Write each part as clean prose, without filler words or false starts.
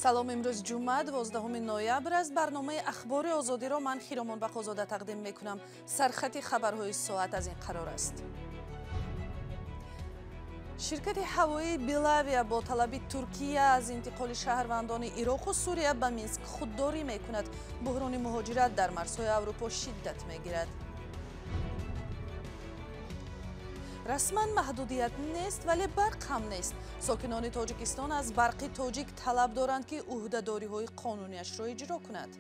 салом, имрӯз ҷумъа 12 ноябр аст. барномаи ахбори озодиро ман хиромон бақозода тақдим мекунам. сархати хабарҳои соат аз ин қарор аст. ширкати ҳавоии Белавия бо талаби Туркия аз интиқоли шаҳрвандони Ироқу Сурия ба Минск худдорӣ мекунад. буҳрони муҳоҷират дар марзҳои Аврупо шиддат мегирад. расман маҳдудият нест, вале барқ ҳам нест. сокинони Тоҷикистон аз барқи тоҷик талаб доранд ки уҳдадориҳои қонуниашро иҷро кунад.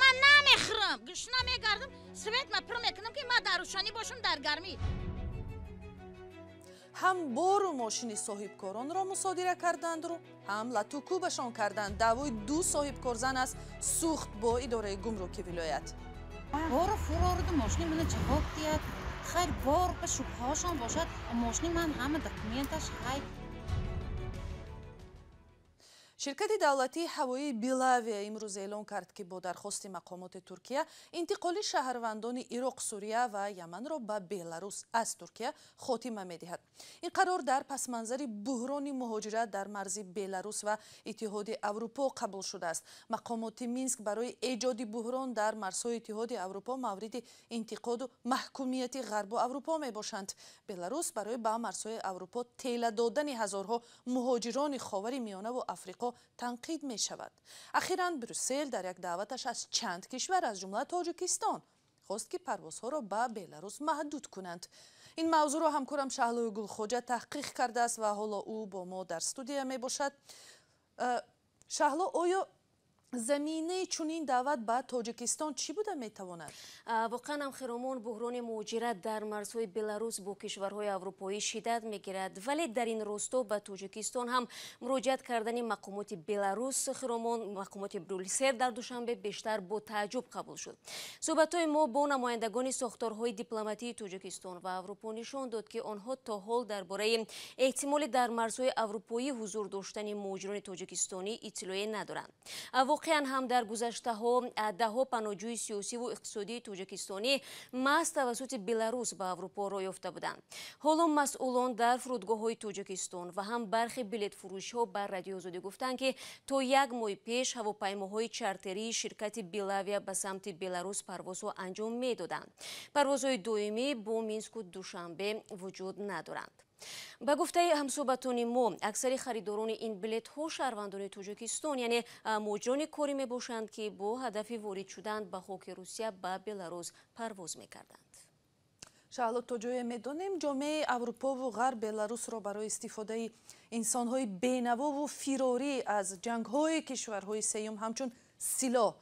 ман намехӯрам, гӯшна мегардам, свет ма пур мекунам ки ман дар рӯшанӣ бошам дар гармӣ. ҳам бору мошини соҳибкоронро мусодира кардандру ҳам латукӯбашон карданд. даъвои ду соҳибкорзан аст сӯхт бо идораи гумруки вилоят. бору фурорду мошини мана ҷавоб диҳад. хайр бор ба шубҳаошон бошад, мошини ман ҳама документаш ҳай. ширкати давлатии ҳавоии Белавия имрӯз эълон кард ки бо дархости мақомоти Туркия интиқоли шаҳрвандони Ироқ, Сурия ва Яманро ба Беларус аз Туркия хотима медиҳад. ин қарор дар пасманзари буҳрони муҳоҷират дар марзи Беларус ва Иттиҳоди Аврупо қабул шудааст. мақомоти Минск барои эҷоди буҳрон дар марзҳои Иттиҳоди Аврупо мавриди интиқоду маҳкумияти ғарбу Аврупо мебошанд. Беларус барои ба марзҳои Аврупо тела додани ҳазорҳо муҳоҷирони ховари миёнаву Африқо танқид мешавад. ахиран Брюссел дар як даъваташ аз чанд кишвар аз ҷумла Тоҷикистон хост ки парвозҳоро ба Беларус маҳдуд кунанд. ин мавзӯъро ҳамкорам Шаҳлои Гулхоҷа таҳқиқ кардааст ва ҳоло ӯ бо мо дар студия мебошад. Шаҳло, оё заминаи чунин даъват ба Тоҷикистон чӣ буда метавонад? воқеан ҳам хиромон буҳрони муҳоҷират дар марзҳои Беларус бо кишварҳои аврупоӣ шиддат мегирад, вале дар ин росто ба Тоҷикистон ҳам муроҷиат кардани мақомоти Беларус хиромон мақомоти Брюссел дар душанбе бештар бо тааҷҷуб қабул шуд. суҳбатҳои мо бо намояндагони сохторҳои дипломатии Тоҷикистон ва Аврупо нишон дод ки онҳо то ҳол дар бораи эҳтимоли дар марзҳои аврупоӣ ҳузур доштани муҳоҷирони тоҷикистонӣ иттилоъе надоранд. воқеан ҳам дар гузаштаҳо даҳҳо паноҳҷӯи сиёсиву иқтисодии тоҷикистонӣ маҳз тавассути Беларус ба Аврупо роҳ ёфта буданд. ҳоло масъулон дар фурудгоҳҳои Тоҷикистон ва ҳам бархи билетфурӯшиҳо ба Радиои Озодӣ гуфтанд ки то як моҳи пеш ҳавопаймоҳои чартерии ширкати Белавия ба самти Беларус парвозҳо анҷом медоданд. парвозҳои доимӣ бо Минску Душанбе вуҷуд надоранд. ба гуфтаи ҳамсӯҳбатони мо аксари харидорони ин билетҳо шаҳрвандони Тоҷикистон яъне муҳоҷирони корӣ мебошанд ки бо ҳадафи ворид шудан ба хоки Русия ба Беларус парвоз мекарданд. шаҳло, то ҷое медонем ҷомеаи Аврупову ғарб Беларусро барои истифодаи инсонҳои бенавову фирорӣ аз ҷангҳои кишварҳои сеюм ҳамчун силоҳ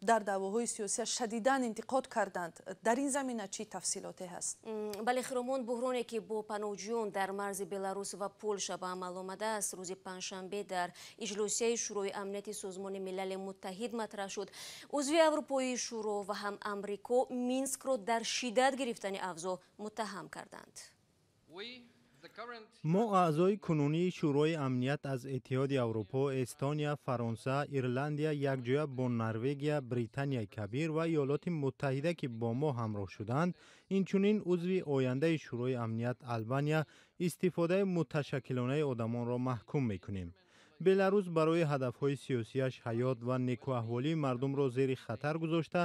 дар даъвоҳои сиёсия шадидан интиқод карданд. дар ин замина чӣ тафсилоте ҳаст? бале хиромон буҳроне ки бо паноҳҷӯён дар марзи Беларус ва Полша ба амал омадааст рӯзи панҷшанбе дар иҷлосияи шӯрои амнияти созмони милали муттаҳид матраҳ шуд. узви Аврупоии шӯро ва ҳам Амрико Минскро дар шиддат гирифтани авзо муттаҳам карданд. мо аъзои кунунии шӯрои амният аз Иттиҳоди Аврупо, Эстония, Фаронса, Ирландия якҷоя бо Норвегия, Британияи Кабир ва Иёлоти Муттаҳида ки бо мо ҳамроҳ шуданд, инчунин узви ояндаи шӯрои амният Албания истифодаи муташаккилонаи одамонро маҳкум мекунем. Беларус барои ҳадафҳои сиёсияш ҳаёт ва некуаҳволии мардумро зери хатар гузошта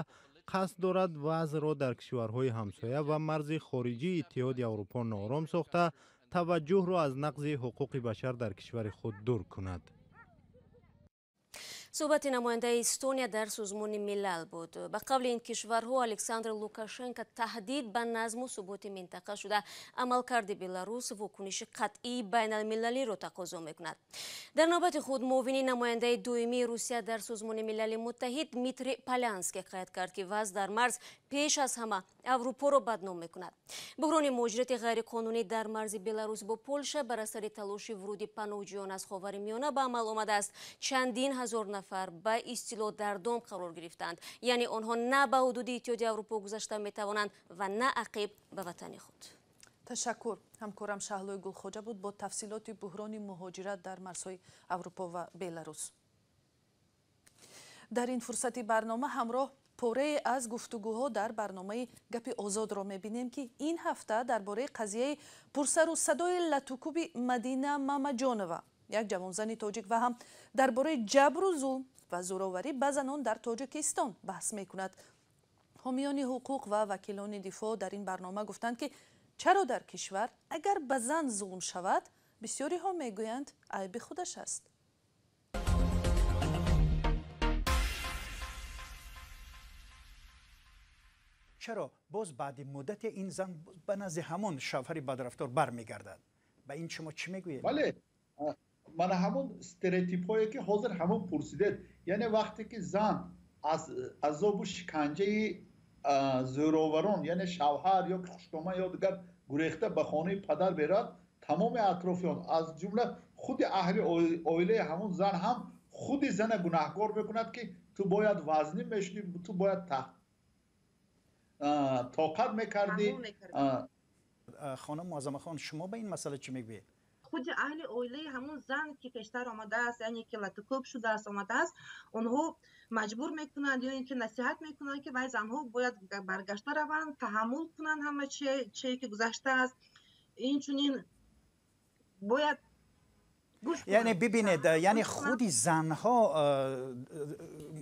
қасд дорад вазъро дар кишварҳои ҳамсоя ва марзи хориҷии Иттиҳоди Аврупо ноором сохта таваҷҷӯҳро аз нақзи ҳуқуқи башар дар кишвари худ дур кунад. суҳбати намояндаи Эстония дар созмони милал буд. ба қавли ин кишварҳо Александр Лукашенко таҳдид ба назму суботи минтақа шуда амалкарди Беларус вокуниши қатъии байналмилалиро тақозо мекунад. дар навбати худ муовини намояндаи доимии Русия дар созмони милали муттаҳид Дмитрий Полянский қайд кард ки вазъ дар марз пеш аз ҳама Аврупоро бадном мекунад. буҳрони муҳоҷирати ғайриқонунӣ дар марзи Беларус бо Полша бар асари талоши вуруди паноҳҷӯён аз ховари миёна ба амал омадааст. чандин ҳазор нафар ба истилоъ дар дом қарор гирифтанд, яъне онҳо на ба ҳудуди Иттиҳоди Аврупо гузашта метавонанд ва на ақиб ба ватани худ. ташаккур. ҳамкорам Шаҳлои Гулхоҷа буд бо тафсилоти буҳрони муҳоҷират дар марзҳои Аврупо ва Беларус. дар ин фурсати барнома ҳамроҳ порае аз гуфтугӯҳо дар барномаи гапи озодро мебинем ки ин ҳафта дар бораи қазияи пурсару садои латукуби Мадина Мамаҷонова як ҷавонзани тоҷик ва ҳам дар бораи ҷабру зулм ва зӯроварӣ ба занон дар Тоҷикистон баҳс мекунад. ҳомиёни ҳуқуқ ва вакилони дифоъ дар ин барнома гуфтанд ки чаро дар кишвар агар ба зан зулм шавад, бисёриҳо мегӯянд айби худаш аст. چرا باز بعد مدت این زن به نزد همون شوهر بدرفتار برمیگردد؟ به این شما چی میگویید؟ بله من همون استریوتیپ هایی که حاضر همون پرسیدید، یعنی وقتی که زن از عذاب و شکنجه زوراوران یعنی شوهر یا خشکامه یا دیگر گریخته به خانه پدر برد، تمام اطرافیان از جمله خود اهل عائله همون زن هم خود زن گناهکار میکند که تو باید وزنی میشدی، تو باید طاقت میکردی. خانم معظمه خان شما به این مسئله چی میگویید؟ خود اهل عائله همون زن که پیشتر آمده است، یعنی که لطکوب شده است آمده است، اونها مجبور میکنند یا اینکه نصیحت میکنند که وای زنها باید برگشته روند، تحمل کنند همه چی که گذشته است. این چنین باید یعنی ببینید، یعنی خود زنها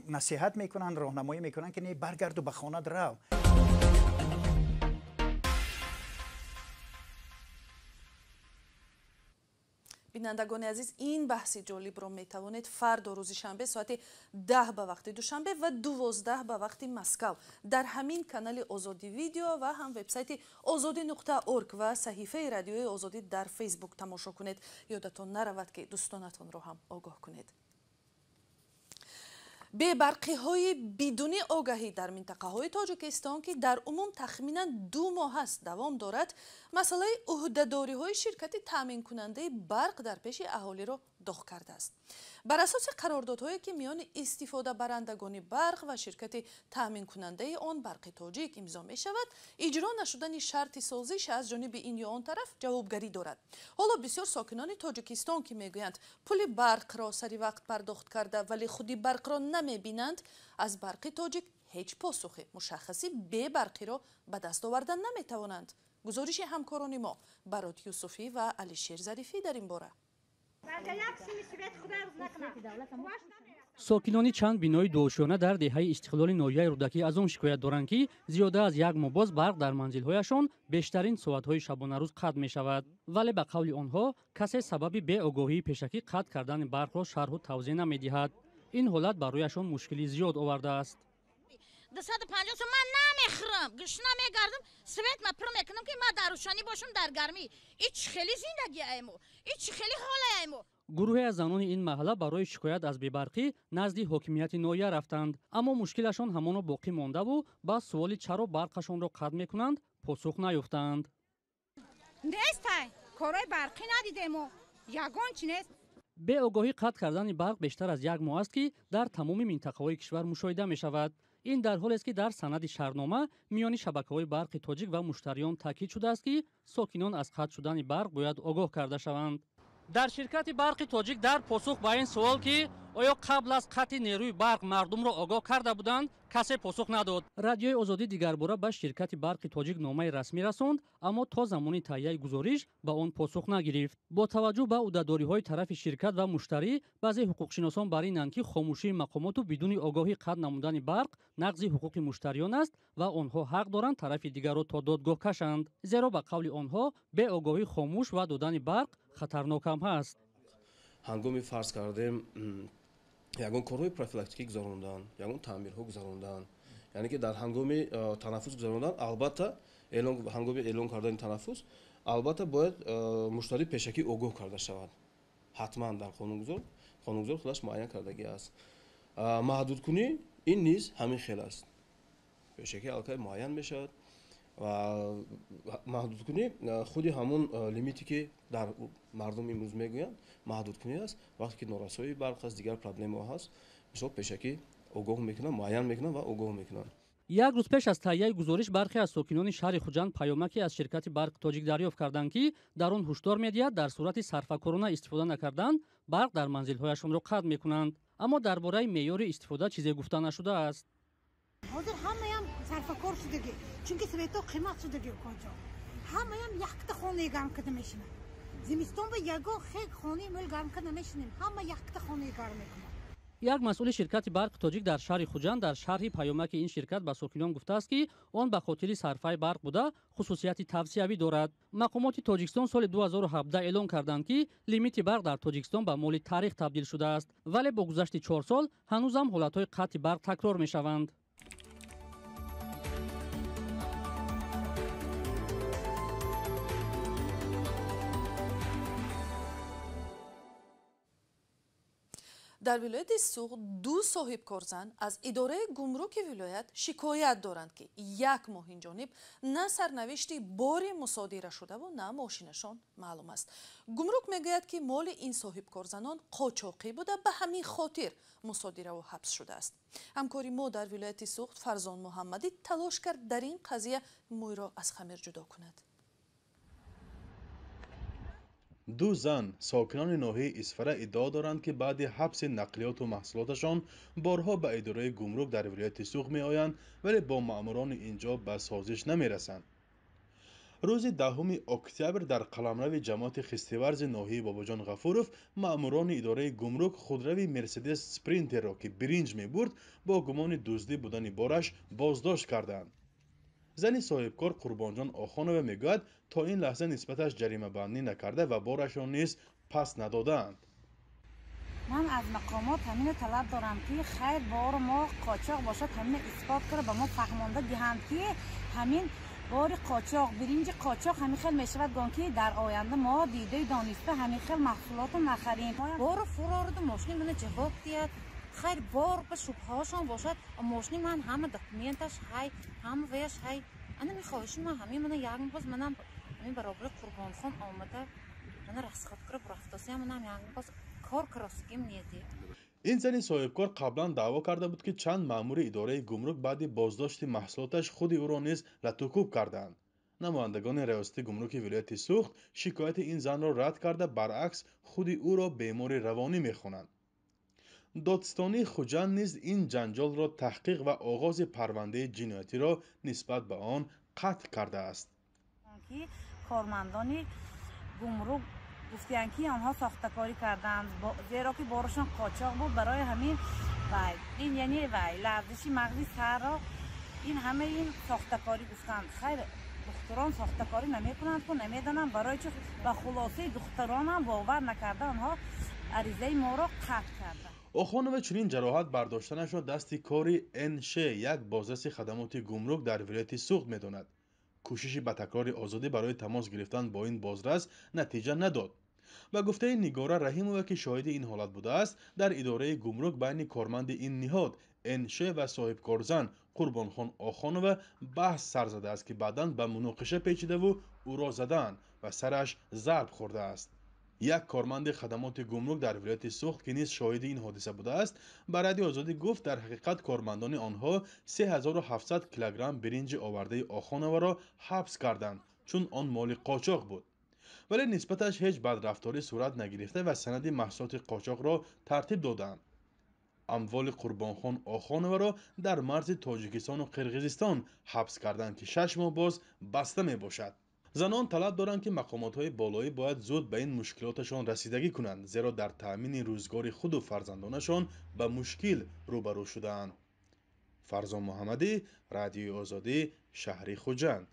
نصیحت میکنن، راهنمایی میکنن که نه برگرد و به خانه رو. бинандагони азиз, ин баҳси ҷолибро метавонед фардо рӯзи шанбе соати 10 ба вақти душанбе ва 12 ба вақти Москав дар ҳамин канали Озодӣ видео ва ҳам вебсайти озодӣ.орг ва саҳифаи радиои Озодӣ дар фейсбук тамошо кунед. ёдатон наравад ки дӯстонатонро ҳам огоҳ кунед. бебарқиҳои бидуни огаҳӣ дар минтақаҳои Тоҷикистон ки дар умум тахминан 2 моҳ аст давом дорад, масъалаи ӯҳдадориҳои ширкати таъминкунандаи барқ дар пеши аҳолиро доғ кардааст. бар асоси қарордодҳое ки миёни истифодабарандагони барқ ва ширкати таъминкунандаи он барқи тоҷик имзо мешавад, иҷро нашудани шарти созиш аз ҷониби ин ё он тараф ҷавобгарӣ дорад. ҳоло бисёр сокинони Тоҷикистон ки мегӯянд пули барқро сари вақт пардохт карда вале худи барқро намебинанд, аз барқи тоҷик ҳеҷ посухи мушаххаси бебарқиро ба даст овардан наметавонанд. гузориши ҳамкорони мо Барод Юсуфӣ ва Алишер Зарифӣ дар ин бора. сокинони чанд бинои дуошёна дар деҳаи истиқлоли ноҳияи рӯдакӣ аз он шикоят доранд ки зиёда аз як моҳ боз барқ дар манзилҳояшон бештарин соатҳои шабонарӯз қатъ мешавад. вале ба қавли онҳо касе сабаби беогоҳии пешакӣ қатъ кардани барқро шарҳу тавзеҳ намедиҳад. ин ҳолат бар рӯяшон мушкилӣ зиёд овардааст. 250 сом ман намехӯрам, гӯшна мегардам, свет ма пур мекунам ки ман дар рӯшанӣ бошам дар гармӣ. ин чӣ хели зиндагиаемо, ин чӣ хели ҳолаемо. гурӯҳе аз занони ин маҳалла барои шикоят аз бебарқӣ назди ҳокимияти ноҳия рафтанд, аммо мушкилашон ҳамоно боқӣ мондаву ба суоли чаро барқашонро қатъ мекунанд посух наёфтаанд. нестай корои барқӣ надидемо, ягон чи нест. беогоҳӣ қатъ кардани барқ бештар аз як моҳ аст ки дар тамоми минтақаҳои кишвар мушоҳида мешавад. ин дар ҳолест ки дар санади шаҳрнома миёни шабакаҳои барқи тоҷик ва муштариён таъкид шудааст ки сокинон аз қатъ шудани барқ бояд огоҳ карда шаванд. дар ширкати барқи тоҷик дар посух ба ин суол ки оё қабл аз қатъи нерӯи барқ мардумро огоҳ карда буданд, касе посух надод. радиои Озодӣ дигарбора ба ширкати барқи тоҷик номаи расмӣ расонд, аммо то замони таҳияи гузориш ба он посух нагирифт. бо таваҷҷӯҳ ба ӯҳдадориҳои тарафи ширкат ва муштарӣ, баъзе ҳуқуқшиносон бар инанд ки хомӯшии мақомоту бидуни огоҳӣ қатъ намудани барқ нақзи ҳуқуқи муштариён аст ва онҳо ҳақ доранд тарафи дигарро то додгоҳ кашанд. зеро ба қавли онҳо беогоҳӣ хомӯш ва додани барқ хатарнокам ҳаст. ҳангоми фарз кардем ягон корҳои профилактикӣ гузарондан, ягон таъмирҳо гузарондан, яъне ки дар ҳангоми танаффус гузарондан, албатта ҳангоми эълон кардани танаффус албатта бояд муштарӣ пешакӣ огоҳ карда шавад. ҳатман дар қонунгузор худаш муайян кардагӣ аст. маҳдудкунӣ ин низ ҳамин хел аст. пешакӣ аллакай муайян мешавад ва маҳдудкунӣ худи ҳамун лимите ки дар мардум имрӯз мегӯянд маҳдудкунӣ аст. вақте ки норасоии барқ аст, дигар проблемаҳо ҳаст, мисол пешакӣ огоҳ мекунанд, муайян мекунанд ва огоҳ мекунанд. як рӯз пеш аз таҳияи гузориш бархе аз сокинони шаҳри хуҷанд паёмаке аз ширкати барқи тоҷик дарёфт карданд ки дар он ҳушдор медиҳад дар сурати сарфакорона истифода накардан барқ дар манзилҳояшонро қатъ мекунанд. аммо дар бораи меъёри истифода чизе гуфта нашудааст. ҳозир ҳамаям сарфакор шудагӣ, чунки свето қимат шудагӣ коҷо. ҳамаям якта хона гам карда мешинад. зимистон ва ягон хеле хонаи мӯл гарм кард намешинем. Ҳама якта хонаи гарм мекунад. як масъули ширкати барқи тоҷик дар шаҳри хуҷанд дар шарҳи паёмаки ин ширкат ба сокинон гуфтааст ки он ба хотири сарфаи барқ буда хусусияти тавсиявӣ дорад. мақомоти тоҷикистон соли 2017 эълон карданд ки лимити барқ дар тоҷикистон ба моли таърих табдил шудааст, вале бо гузашти 4 сол ҳанӯзам ҳолатҳои қатъи барқ такрор мешаванд. дар вилояти суғд ду соҳибкорзан аз идораи гумруки вилоят шикоят доранд ки як моҳ инҷониб на сарнавишти бори мусодирашудаву на мошинашон маълум аст. гумрук мегӯяд ки моли ин соҳибкорзанон қочоқӣ буда ба ҳамин хотир мусодираву ҳабс шудааст. ҳамкори мо дар вилояти суғд Фарзон Муҳаммадӣ талош кард дар ин қазия мӯйро аз хамир ҷудо кунад. ду зан сокинони ноҳияи исфара иддао доранд ки баъди ҳабси нақлиёту маҳсулоташон борҳо ба идораи гумрук дар вилояти суғд меоянд, вале бо маъмурони инҷо ба созиш намерасанд. рӯзи 10 октябр дар қаламрави ҷамоати хистиварзи ноҳияи бобоҷон ғафуров маъмурони идораи гумрук худрави мерседес спринтерро ки биринҷ мебурд бо гумони дуздӣ будани бораш боздошт карданд. зани соҳибкор Қурбонҷон Охонова мегӯяд то ин лаҳза нисбаташ ҷаримабандӣ накарда ва борашон низ пас надодаанд. ман аз мақомот ҳамин талаб дорам ки хайр бор мо қочоқ бошад ҳамин исбот кара ба мо фаҳмонда диҳанд ки ҳамин бори қочоқ биринҷи қочоқ ҳамин хел мешавад гон ки дар оянда мо дидаи дониста ҳамин хел маҳсулотро нахарем. бору фурорду мошини мана ҷавоб диҳад. хайр бор ба шубҳаошон бошад. мошини ман ҳама документаш ҳай ҳама ваяш ҳай. ана мехоҳиши ман ҳамин мана як боз манам ҳамин баробари Қурбонхон омада мана расхаткара бурафтосиям манам як боз кор кросигим неди. ин зани соҳибкор қаблан даъво карда буд ки чанд маъмури идораи гумрук баъди боздошти маҳсулоташ худи ӯро низ латукуб карданд. намояндагони раёсати гумруки вилояти суғд шикояти ин занро рад карда баръакс худи ӯро бемори равонӣ мехонанд. додистонии хуҷанд низ ин ҷанҷолро таҳқиқ ва оғози парвандаи ҷиноятиро нисбат ба он қатъ кардааст. кормандони гумрук гуфтанд ки онҳо сохтакорӣ карданд, зеро ки борашон қочоқ буд. барои ҳамин вай ин яъне вай ларзиши мағзи сарро ин ҳама ин сохтакорӣ гуфтанд. хайр духтурон сохтакорӣ намекунанд ку намедонанд, барои чӣ ба хулосаи духтуронам бовар накарда онҳо аризаи моро қатъ карданд. охонова чунин ҷароҳат бардоштанашро дасти кори НШ як бозраси хадамоти гумрук дар вилояти суғд медонад. кӯшиши ба такрори озодӣ барои тамос гирифтан бо ин бозрас натиҷа надод. ба гуфтаи Нигора Раҳимова ки шоҳиди ин ҳолат будааст, дар идораи гумрук байни корманди ин ниҳод НШ ва соҳибкорзан Қурбонхон Охонова баҳс сар задааст ки баъдан ба муноқиша печидаву ӯро задаанд ва сараш зарб хӯрдааст. як корманди хадамоти гумрук дар вилояти суғд ки низ шоҳиди ин ҳодиса будааст ба радиои Озодӣ гуфт дар ҳақиқат кормандони онҳо 3700 килограмм биринҷи овардаи Охоноваро ҳабс карданд, чун он моли қочоқ буд. вале нисбаташ ҳеҷ бадрафторӣ сурат нагирифта ва санади маҳсулоти қочоқро тартиб доданд. амволи Қурбонхон Охоноваро дар марзи Тоҷикистону Қирғизистон ҳабс карданд ки 6 моҳ боз баста мебошад. занон талаб доранд ки мақомотҳои болоӣ бояд зуд ба ин мушкилоташон расидагӣ кунанд, зеро дар таъмини рӯзгори худу фарзандонашон ба мушкил рӯбарӯ шудаанд. Фарзон Муҳаммадӣ, Радиои Озодӣ, шаҳри Хуҷанд.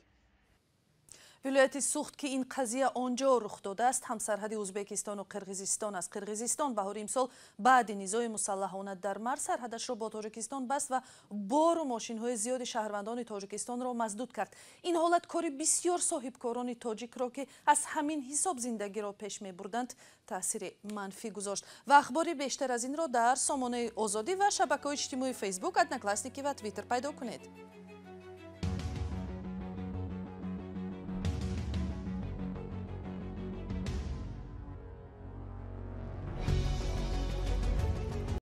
вилояти суғд ки ин қазия онҷо рух додааст, ҳамсарҳади Ӯзбекистону Қирғизистон аст. Қирғизистон баҳори имсол баъди низои мусаллаҳона дар марз сарҳадашро бо Тоҷикистон баст ва бору мошинҳои зиёди шаҳрвандони Тоҷикистонро маздуд кард. ин ҳолат кори бисёр соҳибкорони тоҷикро ки аз ҳамин ҳисоб зиндагиро пеш мебурданд таъсири манфӣ гузошт. ва ахбори бештар аз инро дар сомонаи Озодӣ ва шабакаҳои иҷтимоии Facebook, Одноклассники ва Twitter пайдо кунед.